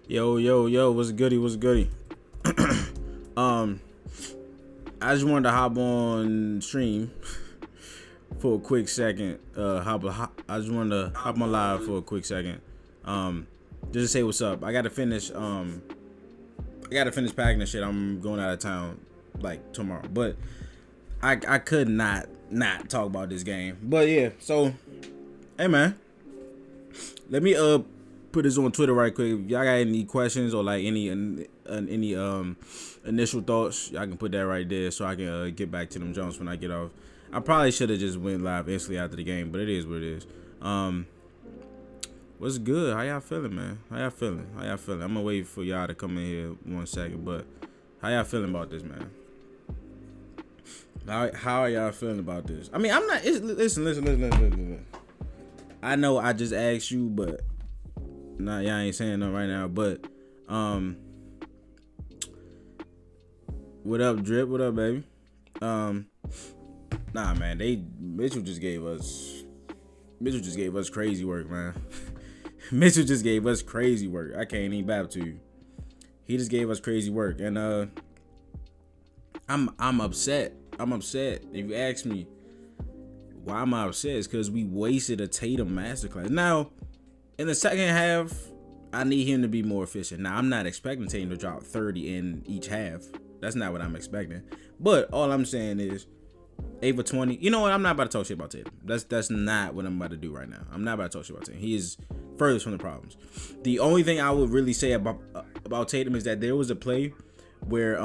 Yo, what's goody? What's goody? um, I just wanted to hop on stream for a quick second. I just wanted to hop on live for a quick second. Just to say what's up. I gotta finish. I gotta finish packing the shit. I'm going out of town like tomorrow, but I could not talk about this game. But yeah, so hey man, let me put this on Twitter right quick. If y'all got any questions or like any initial thoughts, y'all can put that right there so I can get back to them Jones when I get off. I probably should have just went live instantly after the game, but it is what it is. What's good? How y'all feeling, man? How y'all feeling? I'm gonna wait for y'all to come in here 1 second, but how y'all feeling about this, man? How are y'all feeling about this? I mean, I'm not. Listen. I know I just asked you, but nah, y'all ain't saying nothing right now. But what up, Drip? What up, baby? Nah, man. Mitchell just gave us crazy work, man. Mitchell just gave us crazy work. I can't even bab to you. He just gave us crazy work, and I'm upset. If you ask me why am I upset, it's because we wasted a Tatum masterclass. Now, in the second half, I need him to be more efficient. Now, I'm not expecting Tatum to drop 30 in each half. That's not what I'm expecting. But all I'm saying is 8 for 20. You know what? I'm not about to talk shit about Tatum. That's not what I'm about to do right now. I'm not about to talk shit about Tatum. He is furthest from the problems. The only thing I would really say about Tatum is that there was a play where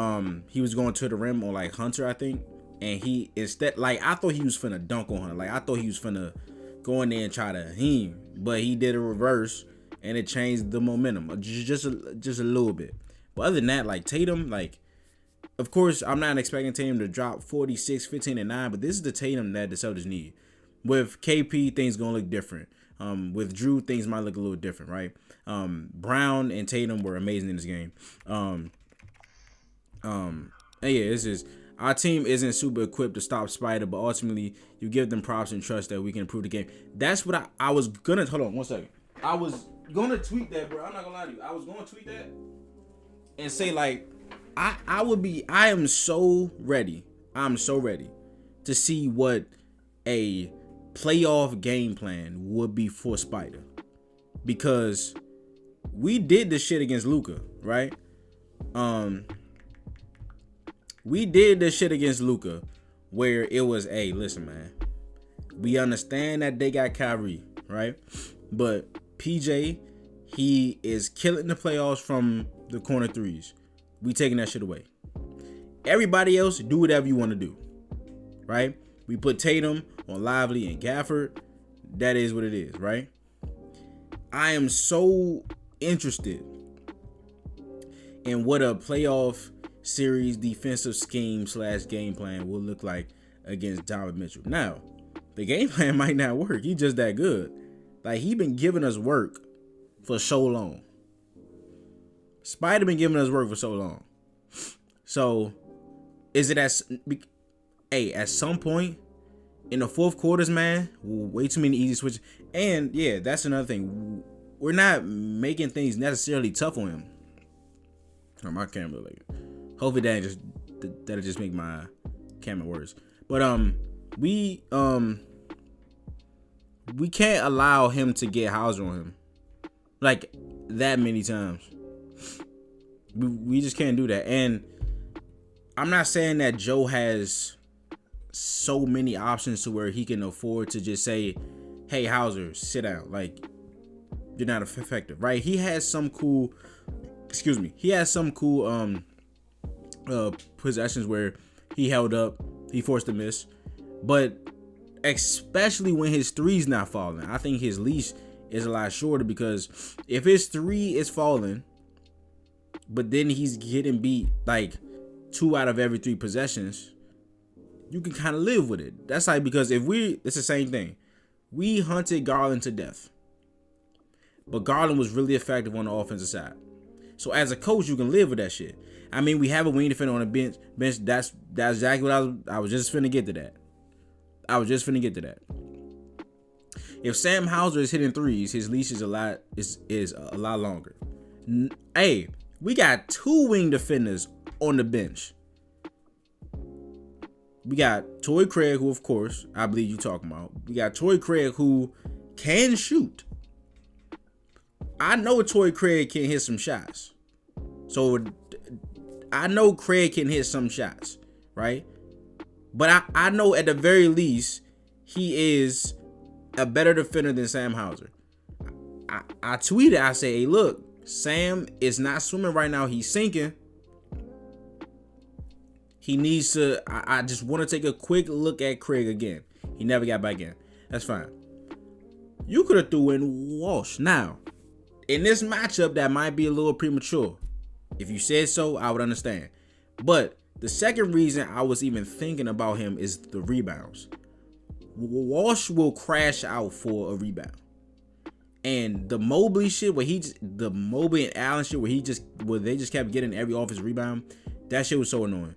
he was going to the rim on like Hunter, I think, and he instead, like, I thought he was finna dunk on Hunter. Like, I thought he was finna go in there and try to him, but he did a reverse and it changed the momentum just a little bit. But other than that, like, Tatum, like, of course, I'm not expecting Tatum to drop 46, 15, and 9, but this is the Tatum that the Celtics need. With KP, things gonna look different. With Drew, things might look a little different, right? Brown and Tatum were amazing in this game. And yeah, this is our team isn't super equipped to stop Spider, but ultimately you give them props and trust that we can improve the game. That's what I was gonna. Hold on 1 second. I was gonna tweet that, bro. I'm not gonna lie to you. I was gonna tweet that and say like, I am so ready. I'm so ready to see what a playoff game plan would be for Spider, because we did this shit against Luka, right? We did this shit against Luka where it was, hey, listen, man, we understand that they got Kyrie, right? But PJ, he is killing the playoffs from the corner threes. We taking that shit away. Everybody else, do whatever you want to do, right? We put Tatum on Lively and Gafford. That is what it is, right? I am so interested in what a playoff series defensive scheme / game plan will look like against Donovan Mitchell. Now, the game plan might not work. He's just that good. Like, he been giving us work for so long. Spider been giving us work for so long. So, is it at some point in the fourth quarters, man, way too many easy switches. And yeah, that's another thing. We're not making things necessarily tough on him. Oh, my camera, like, hopefully that'll just make my camera worse. But we can't allow him to get Hauser on him like that many times. We just can't do that. And I'm not saying that Joe has so many options to where he can afford to just say, hey, Hauser, sit down. Like, you're not effective, right? He has some cool possessions where he held up, he forced a miss, but especially when his three's not falling, I think his leash is a lot shorter, because if his three is falling, but then he's getting beat like 2 out of every 3 possessions, you can kind of live with it. That's like, because it's the same thing. We hunted Garland to death, but Garland was really effective on the offensive side. So as a coach, you can live with that shit. I mean, we have a wing defender on the bench. That's exactly what I was just finna get to that. If Sam Hauser is hitting threes, his leash is a lot longer. Hey, we got 2 wing defenders on the bench. We got Torrey Craig, who of course I believe you talking about. We got Torrey Craig who can shoot. I know Torrey Craig can hit some shots. So I know Craig can hit some shots, right? But I know at the very least he is a better defender than Sam Hauser. I tweeted, I say, hey, look, Sam is not swimming right now. He's sinking. He needs to, I just want to take a quick look at Craig again. He never got back in. That's fine. You could have threw in Walsh. Now, in this matchup, that might be a little premature. If you said so, I would understand. But the second reason I was even thinking about him is the rebounds. Walsh will crash out for a rebound. And the Mobley shit the Mobley and Allen shit where they just kept getting every offensive rebound, that shit was so annoying.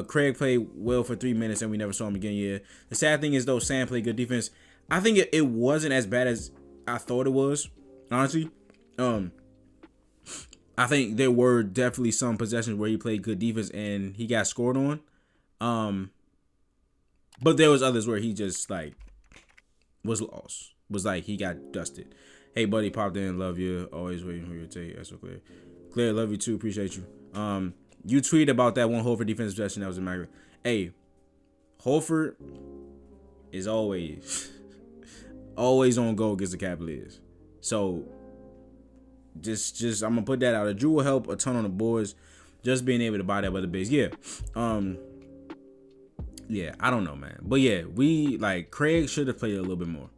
Craig played well for 3 minutes and we never saw him again. Yeah. The sad thing is though, Sam played good defense. I think it wasn't as bad as I thought it was, honestly. I think there were definitely some possessions where he played good defense and he got scored on. But there was others where he just like was lost. Was like he got dusted. Hey buddy, popped in, love you. Always waiting for your take. That's so clear. Claire, love you too. Appreciate you. You tweeted about that one Horford defensive possession that was immaculate. Hey, Horford is always on go against the Cavaliers. So just I'm gonna put that out. Drew will help a ton on the boards. Just being able to buy that by the base. Yeah. Yeah, I don't know, man. But yeah, we like Craig should have played a little bit more.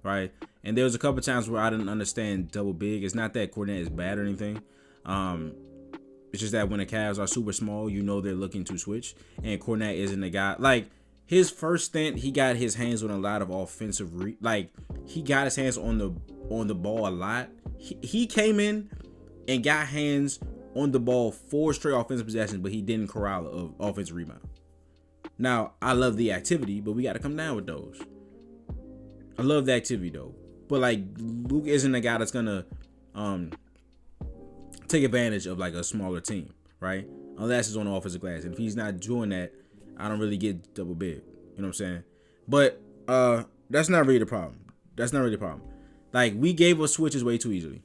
Right? And there was a couple times where I didn't understand double big. It's not that Cornet is bad or anything. It's just that when the Cavs are super small, you know they're looking to switch. And Cornet isn't the guy. Like, his first stint, he got his hands on a lot of offensive he got his hands on the ball a lot. He came in and got hands on the ball 4 straight offensive possessions, but he didn't corral of offensive rebound. Now, I love the activity, but we got to come down with those. I love the activity though, but like Luke isn't the guy that's gonna take advantage of like a smaller team, right? Unless it's on the offensive glass, and if he's not doing that, I don't really get double big. You know what I'm saying? But that's not really the problem. That's not really the problem. Like we gave us switches way too easily.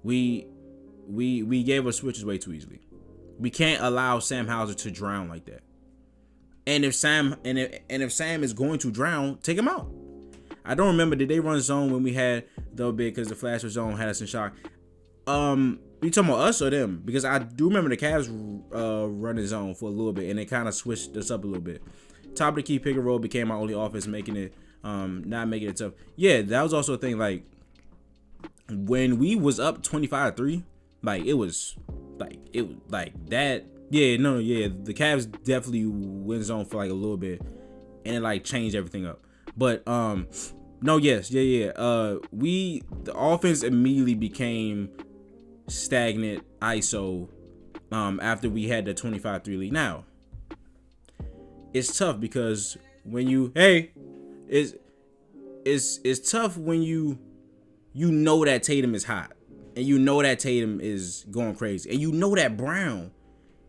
We gave us switches way too easily. We can't allow Sam Hauser to drown like that. And if Sam is going to drown, take him out. I don't remember, did they run zone when we had double big because the flasher zone had us in shock? You talking about us or them? Because I do remember the Cavs running zone for a little bit and they kind of switched us up a little bit. Top of the key pick and roll became our only offense, making it not making it tough. Yeah, that was also a thing. Like when we was up 25-3, like it was like that. Yeah, the Cavs definitely went zone for like a little bit, and it like changed everything up. But the offense immediately became stagnant ISO after we had the 25-3 lead. Now, it's tough because when you it's tough when you know that Tatum is hot and you know that Tatum is going crazy and you know that Brown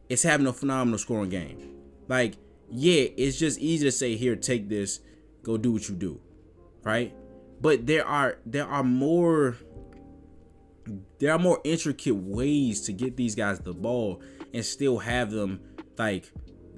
is having a phenomenal scoring game. Like, yeah, it's just easy to say, here, take this, go do what you do, right? But there are more intricate ways to get these guys the ball and still have them like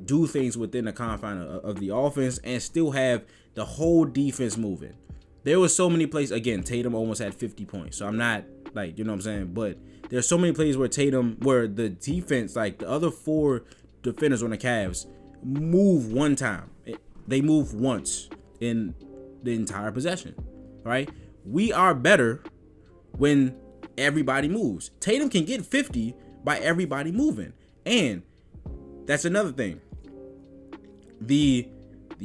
do things within the confine of the offense and still have the whole defense moving. There was so many plays. Again, Tatum almost had 50 points. So I'm not like, you know what I'm saying? But there's so many plays where the defense, like the other 4 defenders on the Cavs, move one time. They move once in the entire possession, right? We are better when everybody moves. Tatum can get 50 by everybody moving. And that's another thing. The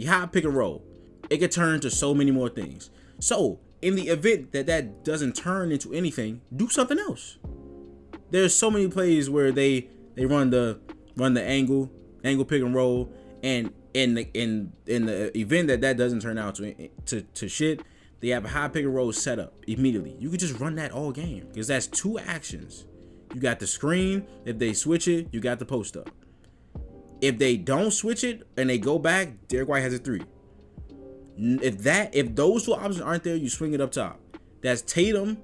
hot pick and roll, it could turn to so many more things. So in the event that doesn't turn into anything, do something else. There's so many plays where they run the angle pick and roll, and in the event that doesn't turn out to shit, They have a high pick and roll set up immediately. You could just run that all game because that's 2 actions. You got the screen. If they switch it, you got the post up. If they don't switch it and they go back, Derek White has a 3. If those 2 options aren't there, you swing it up top. That's Tatum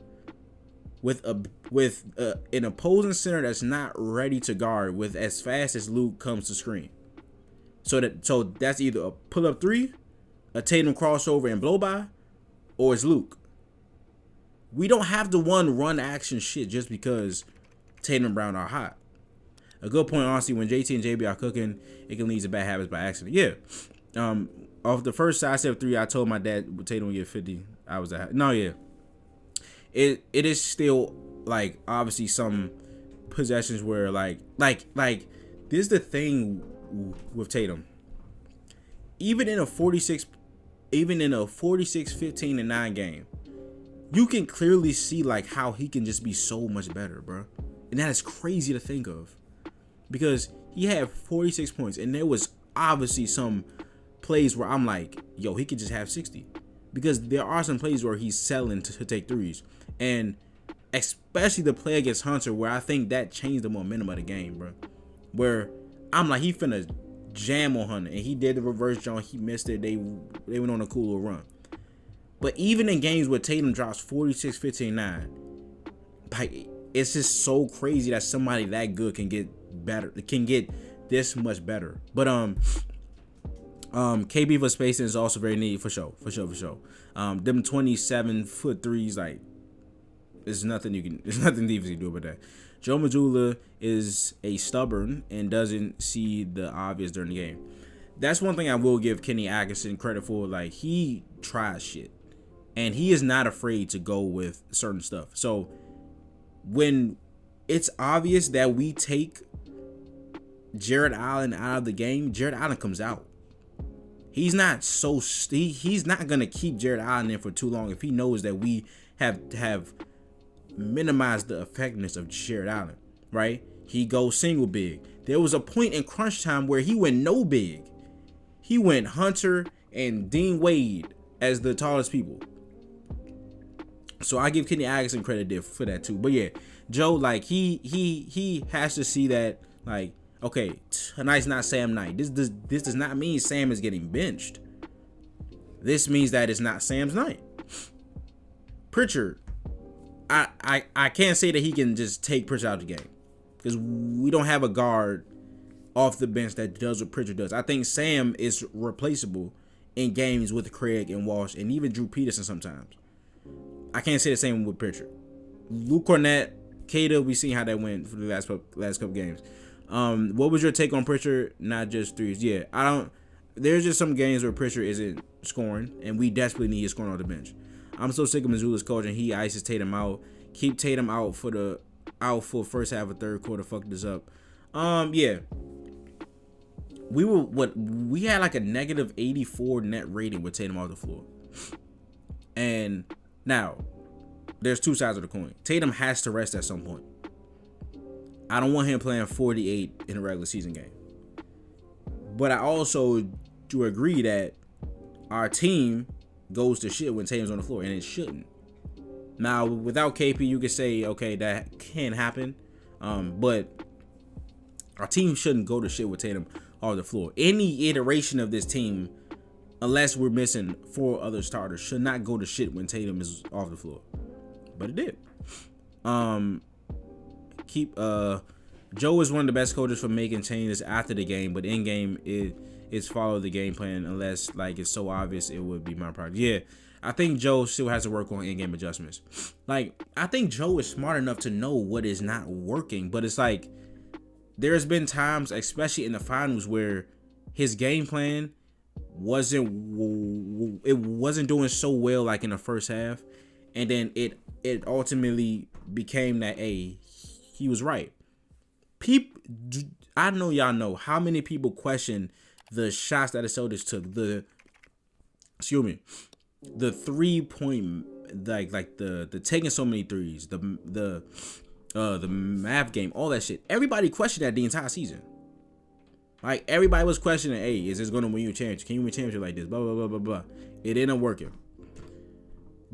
with an opposing center that's not ready to guard with as fast as Luke comes to screen. So that's either a pull up 3, a Tatum crossover and blow by, or it's Luke. We don't have to run action shit just because Tatum and Brown are hot. A good point, honestly, when JT and JB are cooking, it can lead to bad habits by accident. Yeah. Off the first side step 3, I told my dad Tatum would get 50. I was at no, yeah. It is still like obviously some possessions where like this is the thing with Tatum. Even in a 46 15 and 9 game, you can clearly see like how he can just be so much better, bro. And that is crazy to think of. Because he had 46 points and there was obviously some plays where I'm like, yo, he could just have 60. Because there are some plays where he's selling to take threes. And especially the play against Hunter, where I think that changed the momentum of the game, bro. Where I'm like, he finna jam on Hunter. And he did the reverse jump. He missed it. They went on a cool little run. But even in games where Tatum drops 46, 15, 9, like, it's just so crazy that somebody that good can get better, can get this much better. But KB for spacing is also very neat for sure. Them 27-foot threes, like, there's nothing defense can do about that. Joe Mazzulla is a stubborn and doesn't see the obvious during the game. That's one thing I will give Kenny Atkinson credit for. Like, he tries shit, and he is not afraid to go with certain stuff. So when it's obvious that we take Jared Allen out of the game, Jared Allen comes out. He's not gonna keep Jared Allen in for too long if he knows that we have minimized the effectiveness of Jared Allen, right? He goes single big. There was a point in crunch time where he went no big. He went Hunter and Dean Wade as the tallest people. So I give Kenny Atkinson credit for that too. But yeah, Joe, like, he has to see that, like, okay, tonight's not Sam night. This does not mean Sam is getting benched. This means that it's not Sam's night. Pritchard, I can't say that he can just take Pritchard out of the game because we don't have a guard off the bench that does what Pritchard does. I think Sam is replaceable in games with Craig and Walsh and even Drew Peterson sometimes. I can't say the same with Pritchard. Luke Cornett, Kata, we seen how that went for the last couple games. What was your take on Pritchard? Not just threes. Yeah, there's just some games where Pritchard isn't scoring, and we desperately need his scoring on the bench. I'm so sick of Mazzulla's coach, and he ices Tatum out. Keep Tatum out for first half of third quarter. Fuck this up. Yeah. We had like a negative 84 net rating with Tatum off the floor. And now, there's 2 sides of the coin. Tatum has to rest at some point. I don't want him playing 48 in a regular season game. But I also do agree that our team goes to shit when Tatum's on the floor, and it shouldn't. Now, without KP, you could say, okay, that can happen. But our team shouldn't go to shit with Tatum off the floor. Any iteration of this team, unless we're missing 4 other starters, should not go to shit when Tatum is off the floor. But it did. Joe is one of the best coaches for making changes after the game, but in game it's follow the game plan unless like it's so obvious it would be my project. Yeah, I think Joe still has to work on in-game adjustments. Like, I think Joe is smart enough to know what is not working, but it's like there's been times, especially in the finals, where his game plan wasn't doing so well like in the first half, and then it ultimately became that he was right. I know y'all know how many people question the shots that the Celtics took, the 3-point, like the taking so many threes, the math game, all that shit. Everybody questioned that the entire season. Like, everybody was questioning, hey, is this gonna win you a championship? Can you win a championship like this? Blah blah blah blah blah. It ended up working.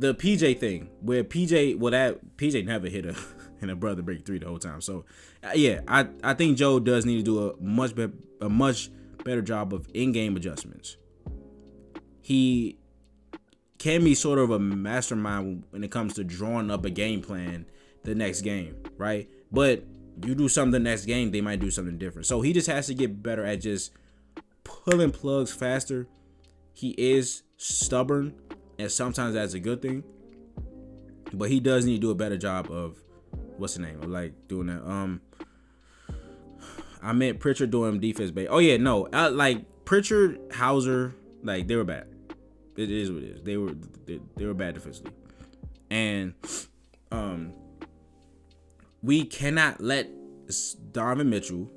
the PJ thing where PJ never hit a and a brother break three the whole time. So yeah, I think Joe does need to do a much better job of in-game adjustments. He can be sort of a mastermind when it comes to drawing up a game plan the next game, right? But you do something the next game, they might do something different. So he just has to get better at just pulling plugs faster. He is stubborn, and sometimes that's a good thing. But he does need to do a better job of what's the name of like doing that. I meant Pritchard doing defense base. Oh yeah, no, like Pritchard, Hauser, like they were bad. It is what it is. They were bad defensively, and we cannot let Donovan Mitchell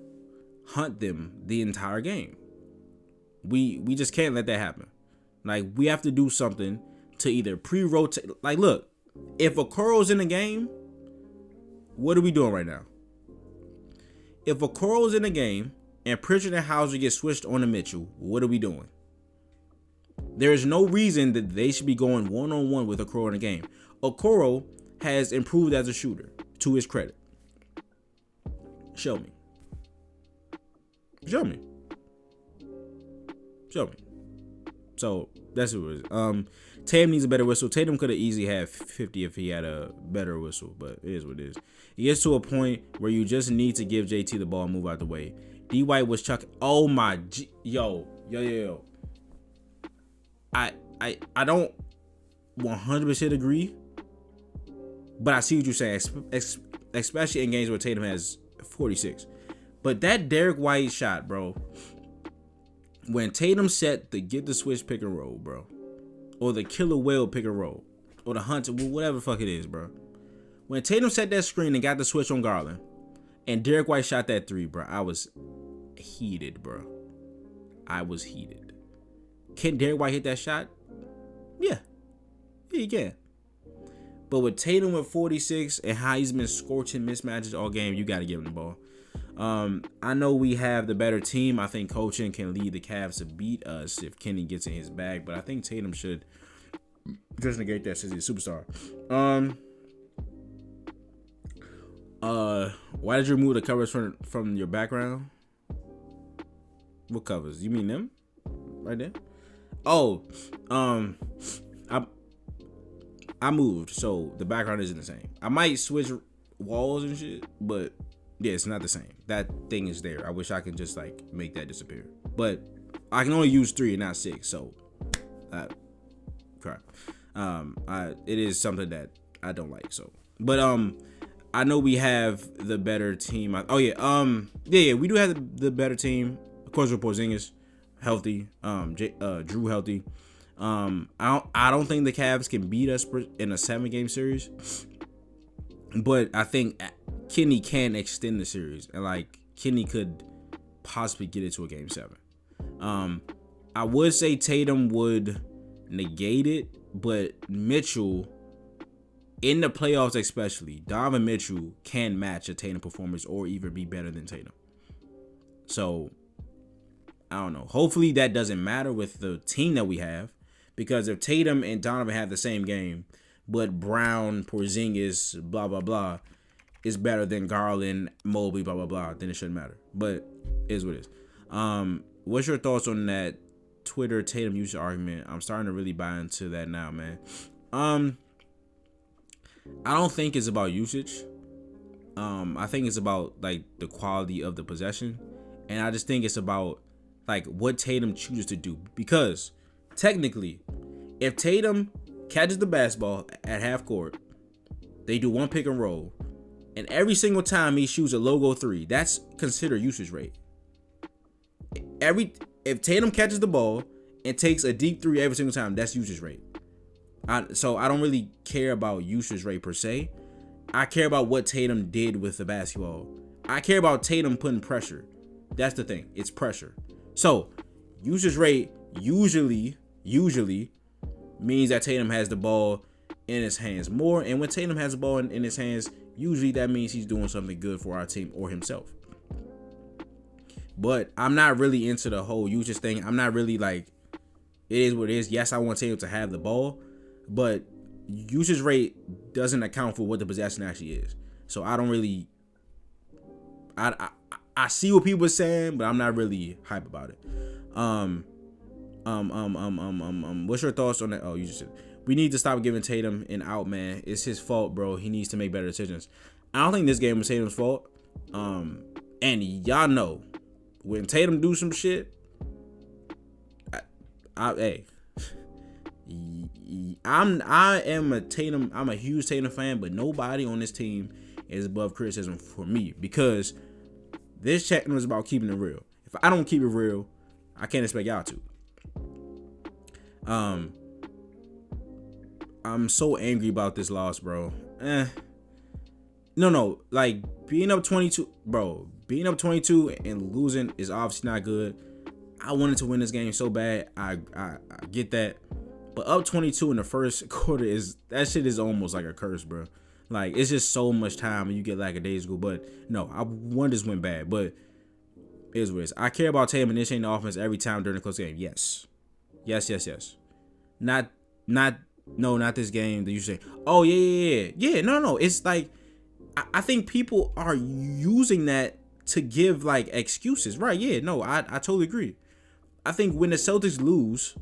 hunt them the entire game. We just can't let that happen. Like we have to do something to either pre-rotate. Like look, if Okoro's in the game, what are we doing right now? If Okoro's in the game and Pritchard and Hauser get switched on to Mitchell, what are we doing? There is no reason that they should be going one-on-one with Okoro in the game. Okoro has improved as a shooter, to his credit. Show me. So that's what it is. Tatum needs a better whistle. Tatum could have easily had 50 if he had a better whistle, but it is what it is. It gets to a point where you just need to give JT the ball and move out the way. D White was chucking. Oh my, yo. I don't 100% agree, but I see what you're saying, especially in games where Tatum has 46. But that Derek White shot, bro, when Tatum set the get the switch pick and roll, bro, or the killer whale pick and roll, or the hunter, whatever the fuck it is, bro. When Tatum set that screen and got the switch on Garland, and Derek White shot that three, bro, I was heated, bro. I was heated. Can Derek White hit that shot? Yeah, he can. But with Tatum with 46 and how he's been scorching mismatches all game, you got to give him the ball. I know we have the better team. I think coaching can lead the Cavs to beat us if Kenny gets in his bag. But I think Tatum should just negate that since he's a superstar. Why did you remove the covers from your background? What covers? You mean them? Right there? Oh, I moved, so the background isn't the same. I might switch walls and shit, but yeah, it's not the same. That thing is there. I wish I could just like make that disappear, but I can only use 3 and not 6, so crap. It is something that I don't like. So, but I know we have the better team. We do have the better team. Of course, with Porzingis healthy, Drew healthy. I don't think the Cavs can beat us in a 7-game series, but I think Kenny can extend the series, and like Kenny could possibly get it to a game 7. I would say Tatum would negate it, but Mitchell in the playoffs, especially Donovan Mitchell, can match a Tatum performance or even be better than Tatum. So I don't know. Hopefully that doesn't matter with the team that we have. Because if Tatum and Donovan have the same game, but Brown, Porzingis, blah, blah, blah, is better than Garland, Mobley, blah, blah, blah, then it shouldn't matter. But it is what it is. What's your thoughts on that Twitter Tatum usage argument? I'm starting to really buy into that now, man. I don't think it's about usage. I think it's about, like, the quality of the possession. And I just think it's about, like, what Tatum chooses to do. Because technically, if Tatum catches the basketball at half court, they do one pick and roll, and every single time he shoots a logo 3, that's considered usage rate. If Tatum catches the ball and takes a deep 3 every single time, that's usage rate. So I don't really care about usage rate per se. I care about what Tatum did with the basketball. I care about Tatum putting pressure. That's the thing. It's pressure. So usage rate usually means that Tatum has the ball in his hands more. And when Tatum has the ball in his hands, usually that means he's doing something good for our team or himself. But I'm not really into the whole usage thing. I'm not really like, it is what it is. Yes, I want Tatum to have the ball, but usage rate doesn't account for what the possession actually is. So I don't really. I see what people are saying, but I'm not really hype about it. What's your thoughts on that? Oh, you just said we need to stop giving Tatum an out, man. It's his fault, bro. He needs to make better decisions. I don't think this game was Tatum's fault. And y'all know when Tatum do some shit, I am a huge Tatum fan, but nobody on this team is above criticism for me because this channel is about keeping it real. If I don't keep it real, I can't expect y'all to. I'm so angry about this loss, bro. No, like being up 22, bro. Being up 22 and losing is obviously not good. I wanted to win this game so bad. I get that. But up 22 in the first quarter that shit is almost like a curse, bro. Like it's just so much time and you get like a day's go. But no, I wanted this win bad. But it is what it is. I care about Tatum initiating the offense every time during the close game. Yes. Not this game that you say, oh yeah. No. It's like I think people are using that to give like excuses. Right, yeah, no, I totally agree. I think when the Celtics lose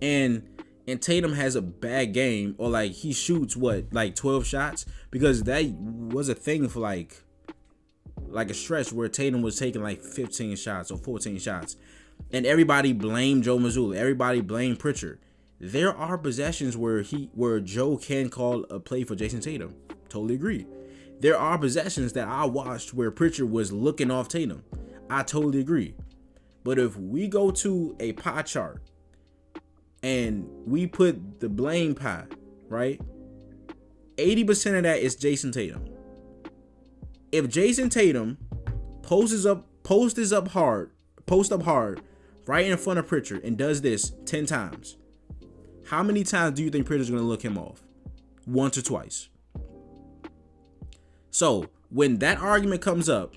and Tatum has a bad game or like he shoots like 12 shots, because that was a thing for like a stretch where Tatum was taking like 15 shots or 14 shots and everybody blamed Joe Mazzulla, everybody blamed Pritchard. There are possessions where Joe can call a play for Jason Tatum. Totally agree. There are possessions that I watched where Pritchard was looking off Tatum. I totally agree. But if we go to a pie chart and we put the blame pie, right? 80% of that is Jason Tatum. If Jason Tatum posts up hard right in front of Pritchard and does this 10 times, how many times do you think Pritchard's going to look him off? Once or twice. So when that argument comes up,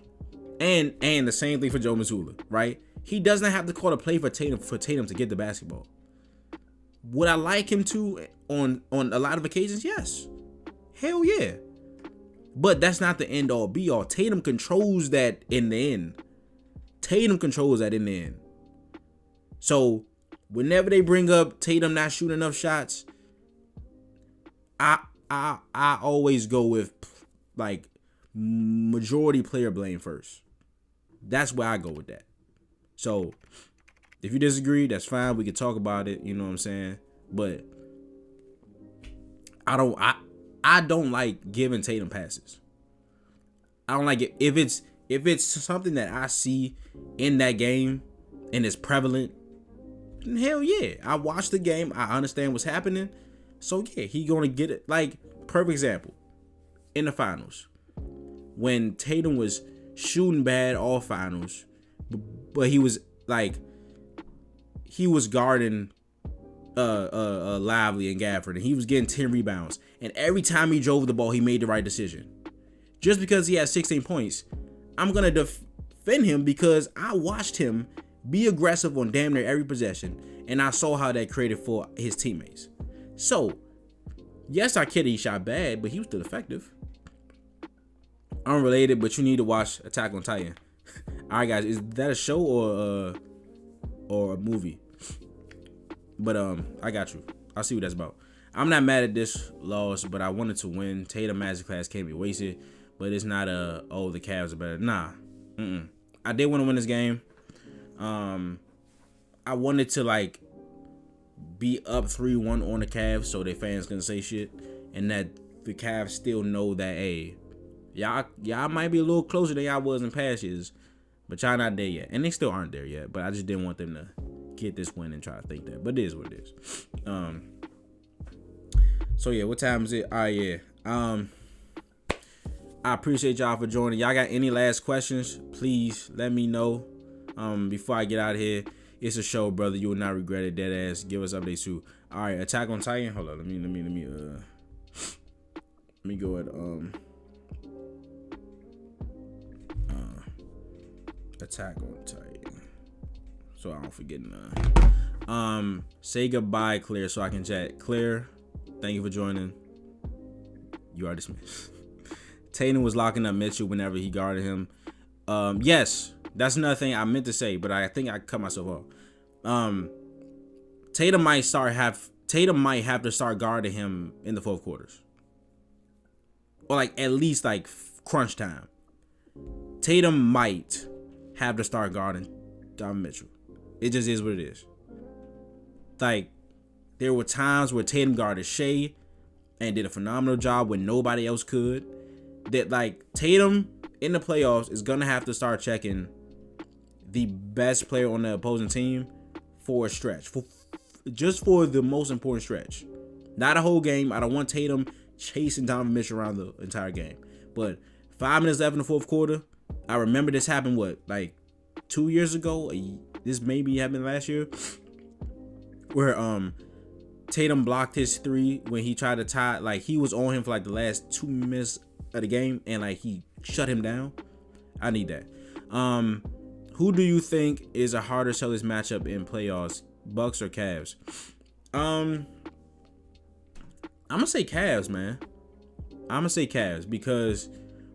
and the same thing for Joe Mazzulla, right? He doesn't have to call a play for Tatum to get the basketball. Would I like him to on a lot of occasions? Yes. Hell yeah. But that's not the end all be all. Tatum controls that in the end. So whenever they bring up Tatum not shooting enough shots, I always go with like majority player blame first. That's where I go with that. So if you disagree, that's fine. We can talk about it. You know what I'm saying? But I don't like giving Tatum passes. I don't like it if it's something that I see in that game and it's prevalent. Hell yeah, I watched the game. I understand what's happening. So yeah, he gonna get it. Like perfect example in the finals when Tatum was shooting bad all finals, but he was guarding Lively and Gafford, and he was getting 10 rebounds. And every time he drove the ball, he made the right decision. Just because he had 16 points, I'm gonna defend him because I watched him be aggressive on damn near every possession, and I saw how that created for his teammates. So, yes, I kid he shot bad, but he was still effective. Unrelated, but you need to watch Attack on Titan. All right, guys, is that a show or a movie? But I got you. I'll see what that's about. I'm not mad at this loss, but I wanted to win. Tatum Masterclass can't be wasted, but it's not the Cavs are better. Nah, I did want to win this game. I wanted to like be up 3-1 on the Cavs so their fans can say shit, and that the Cavs still know that hey, y'all might be a little closer than y'all was in past years, but y'all not there yet, and they still aren't there yet. But I just didn't want them to get this win and try to think that. But it is what it is. So yeah, what time is it? All right, yeah. I appreciate y'all for joining. Y'all got any last questions? Please let me know. Before I get out of here, it's a show, brother. You will not regret it. Dead ass. Give us updates too. All right, Attack on Titan. Hold on. Let me go at Attack on Titan, so I don't forget none. Say goodbye, Claire, so I can chat. Claire, Thank you for joining. You are dismissed. Tatum was locking up Mitchell whenever he guarded him. Yes, that's another thing I meant to say, but I think I cut myself off. Tatum might have to start guarding him in the fourth quarters, or like at least like crunch time. Tatum might have to start guarding Donovan Mitchell. It just is what it is. Like, there were times where Tatum guarded Shea and did a phenomenal job when nobody else could. That, like, Tatum in the playoffs is gonna have to start checking the best player on the opposing team for a stretch, just for the most important stretch. Not a whole game. I don't want Tatum chasing Donovan Mitchell around the entire game. But 5 minutes left in the fourth quarter. I remember this happened, like 2 years ago? This maybe happened last year. Where Tatum blocked his three when he tried to tie. Like, he was on him for like the last 2 minutes of the game, and like he shut him down. I need that. Who do you think is a harder Celtics matchup in playoffs, Bucks or Cavs? I'm gonna say Cavs, man. I'm gonna say Cavs because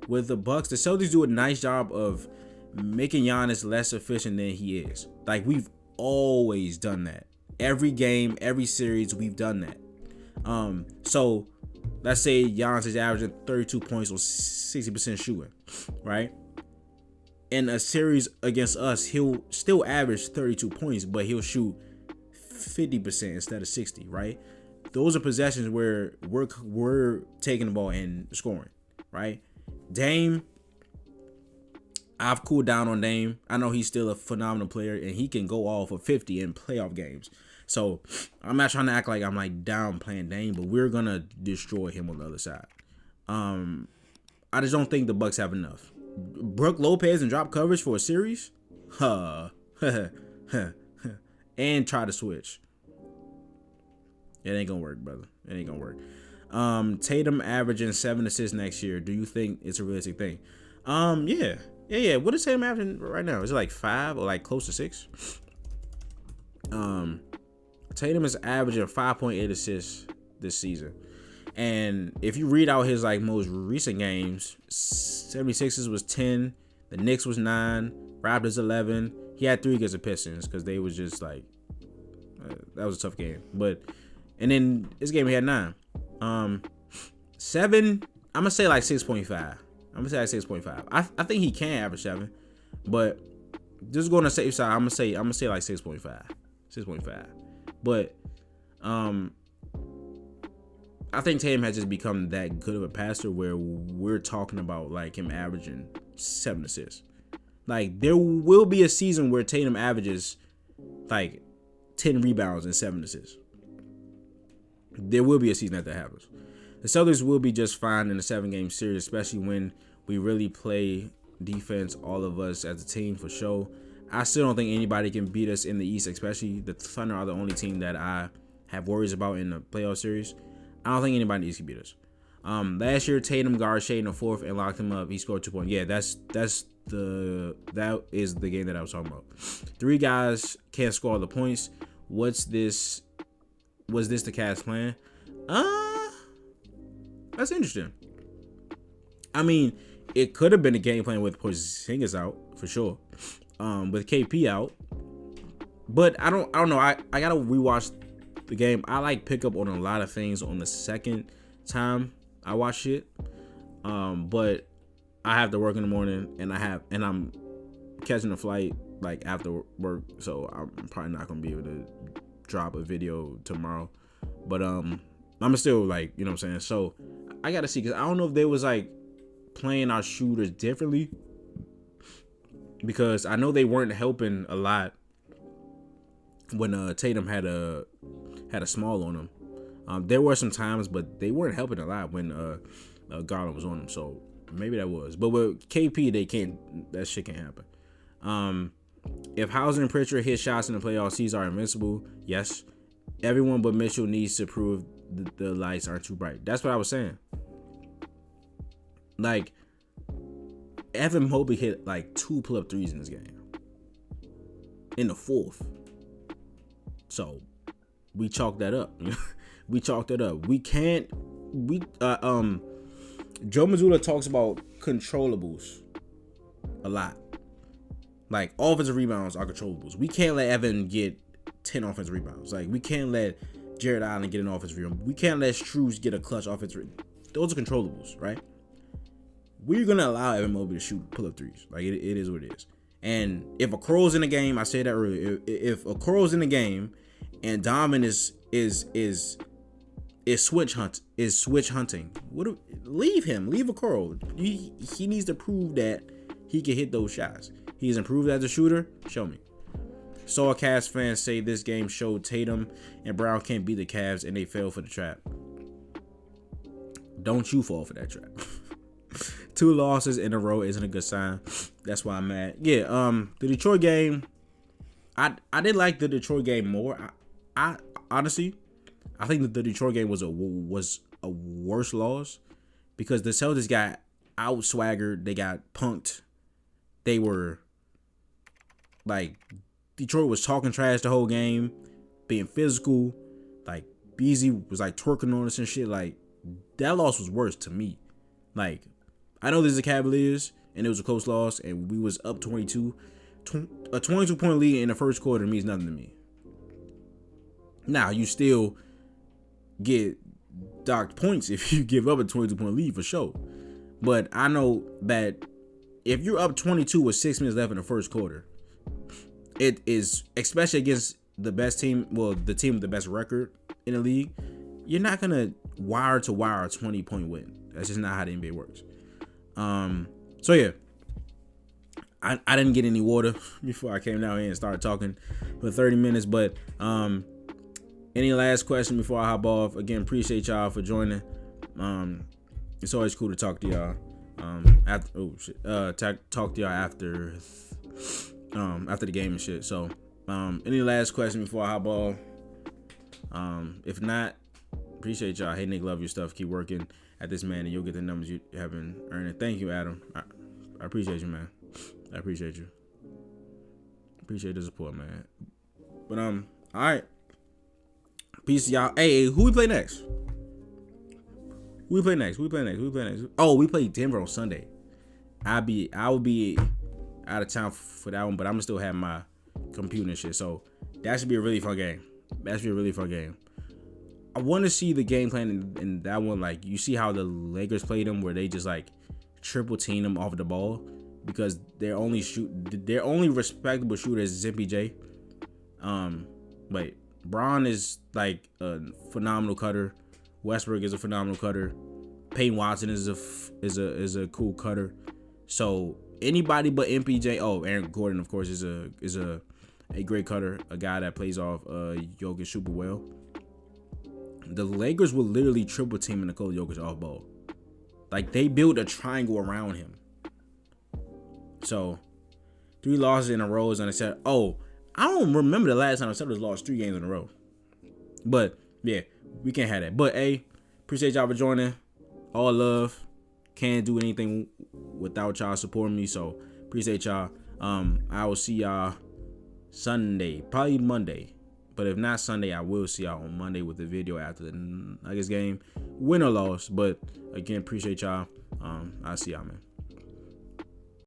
with the Bucks, the Celtics do a nice job of making Giannis less efficient than he is. Like, we've always done that. Every game, every series, we've done that. So let's say Giannis is averaging 32 points or 60% shooting, right? In a series against us, he'll still average 32 points, but he'll shoot 50% instead of 60, right? Those are possessions where we're taking the ball and scoring, right? Dame, I've cooled down on Dame. I know he's still a phenomenal player, and he can go off for 50 in playoff games. So I'm not trying to act like I'm like down playing Dame, but we're gonna destroy him on the other side. I just don't think the Bucks have enough. Brook Lopez and drop coverage for a series, and try to switch. It ain't gonna work, brother. It ain't gonna work. Tatum averaging 7 assists next year. Do you think it's a realistic thing? Yeah. What is Tatum averaging right now? Is it like 5 or like close to 6? Tatum is averaging 5.8 assists this season. And if you read out his like most recent games, 76ers was 10, the Knicks was 9, Raptors 11. He had 3 against the Pistons because they was just like that was a tough game. And then this game he had 9. 7, I'm gonna say like 6.5. I'm gonna say like 6.5. I think he can average 7, but just going to safe side, I'm gonna say like 6.5. 6.5. But I think Tatum has just become that good of a passer where we're talking about like him averaging 7 assists. Like, there will be a season where Tatum averages like 10 rebounds and 7 assists. There will be a season that happens. The Celtics will be just fine in a 7-game series, especially when we really play defense, all of us as a team, for sure. I still don't think anybody can beat us in the East, especially the Thunder are the only team that I have worries about in the playoff series. I don't think anybody needs to beat us. Last year, Tatum guarded Shea in the fourth and locked him up. He scored 2 points. Yeah, that is the game that I was talking about. 3 guys can't score all the points. Was this the Cavs plan? That's interesting. I mean, it could have been a game plan with Porzingis out for sure. With KP out, but I don't know. I gotta rewatch the game. I like pick up on a lot of things on the second time I watch it. But I have to work in the morning, and I'm catching a flight like after work, so I'm probably not gonna be able to drop a video tomorrow. But I'm still like, you know what I'm saying. So I gotta see, because I don't know if they was like playing our shooters differently, because I know they weren't helping a lot when Tatum had a small on him. There were some times, but they weren't helping a lot when Garland was on him. So maybe that was. But with KP, they can't. That shit can't happen. If Hauser and Pritchard hit shots in the playoffs, these are invincible. Yes. Everyone but Mitchell needs to prove the lights aren't too bright. That's what I was saying. Like, Evan Mobley hit like 2 pull-up threes in this game. In the fourth. So we chalked that up. We chalked it up. We can't. Joe Mazzulla talks about controllables a lot. Like, offensive rebounds are controllables. We can't let Evan get 10 offensive rebounds. Like, we can't let Jared Allen get an offensive rebound. We can't let Struz get a clutch offensive rebound. Those are controllables, right? We're going to allow Evan Mobley to shoot pull-up threes. Like, it is what it is. And if a Okoro's in the game, I said that earlier. If a Okoro's in the game and Donovan is switch hunting, leave him. Leave Okoro. He needs to prove that he can hit those shots. He's improved as a shooter. Show me. Saw Cavs fans say this game showed Tatum and Brown can't beat the Cavs and they fell for the trap. Don't you fall for that trap. 2 losses in a row isn't a good sign. That's why I'm mad. Yeah, the Detroit game, I did like the Detroit game more. I honestly, I think that the Detroit game was a worse loss because the Celtics got out swaggered. They got punked. They were like, Detroit was talking trash the whole game, being physical. Like, Beasley was like twerking on us and shit. Like, that loss was worse to me. Like, I know this is the Cavaliers and it was a close loss and we was up 22. A 22-point lead in the first quarter means nothing to me. Now, you still get docked points if you give up a 22-point lead for sure. But I know that if you're up 22 with 6 minutes left in the first quarter, it is, especially against the best team, well, the team with the best record in the league, you're not going to wire to wire a 20-point win. That's just not how the NBA works. So yeah, I didn't get any water before I came down here and started talking for 30 minutes, but any last question before I hop off? Again, appreciate y'all for joining. It's always cool to talk to y'all. Talk to y'all after the game and shit. So, any last question before I hop off? If not, appreciate y'all. Hey Nick, love your stuff. Keep working at this, man, and you'll get the numbers you have been earning. Thank you, Adam. I appreciate you, man. I appreciate you. Appreciate the support, man. But all right. Peace, y'all. Hey, who we play next? Who we play next? Oh, we play Denver on Sunday. I will be out of town for that one, but I'm gonna still have my computer and shit. So that should be a really fun game. I want to see the game plan in that one. Like, you see how the Lakers played them, where they just like triple team them off the ball because their only respectable shooter is MPJ. But Braun is like a phenomenal cutter. Westbrook is a phenomenal cutter. Peyton Watson is a cool cutter. So anybody but MPJ. Oh, Aaron Gordon, of course, is a great cutter. A guy that plays off Jokic super well. The Lakers were literally triple teaming Nikola Jokic off ball. Like, they built a triangle around him. So 3 losses in a row is unacceptable. Oh, I don't remember the last time the Celtics lost 3 games in a row. But yeah, we can't have that. But hey, appreciate y'all for joining. All love. Can't do anything without y'all supporting me. So appreciate y'all. I will see y'all Sunday, probably Monday. But if not Sunday, I will see y'all on Monday with the video after the Nuggets game, win or loss. But again, appreciate y'all. I'll see y'all, man.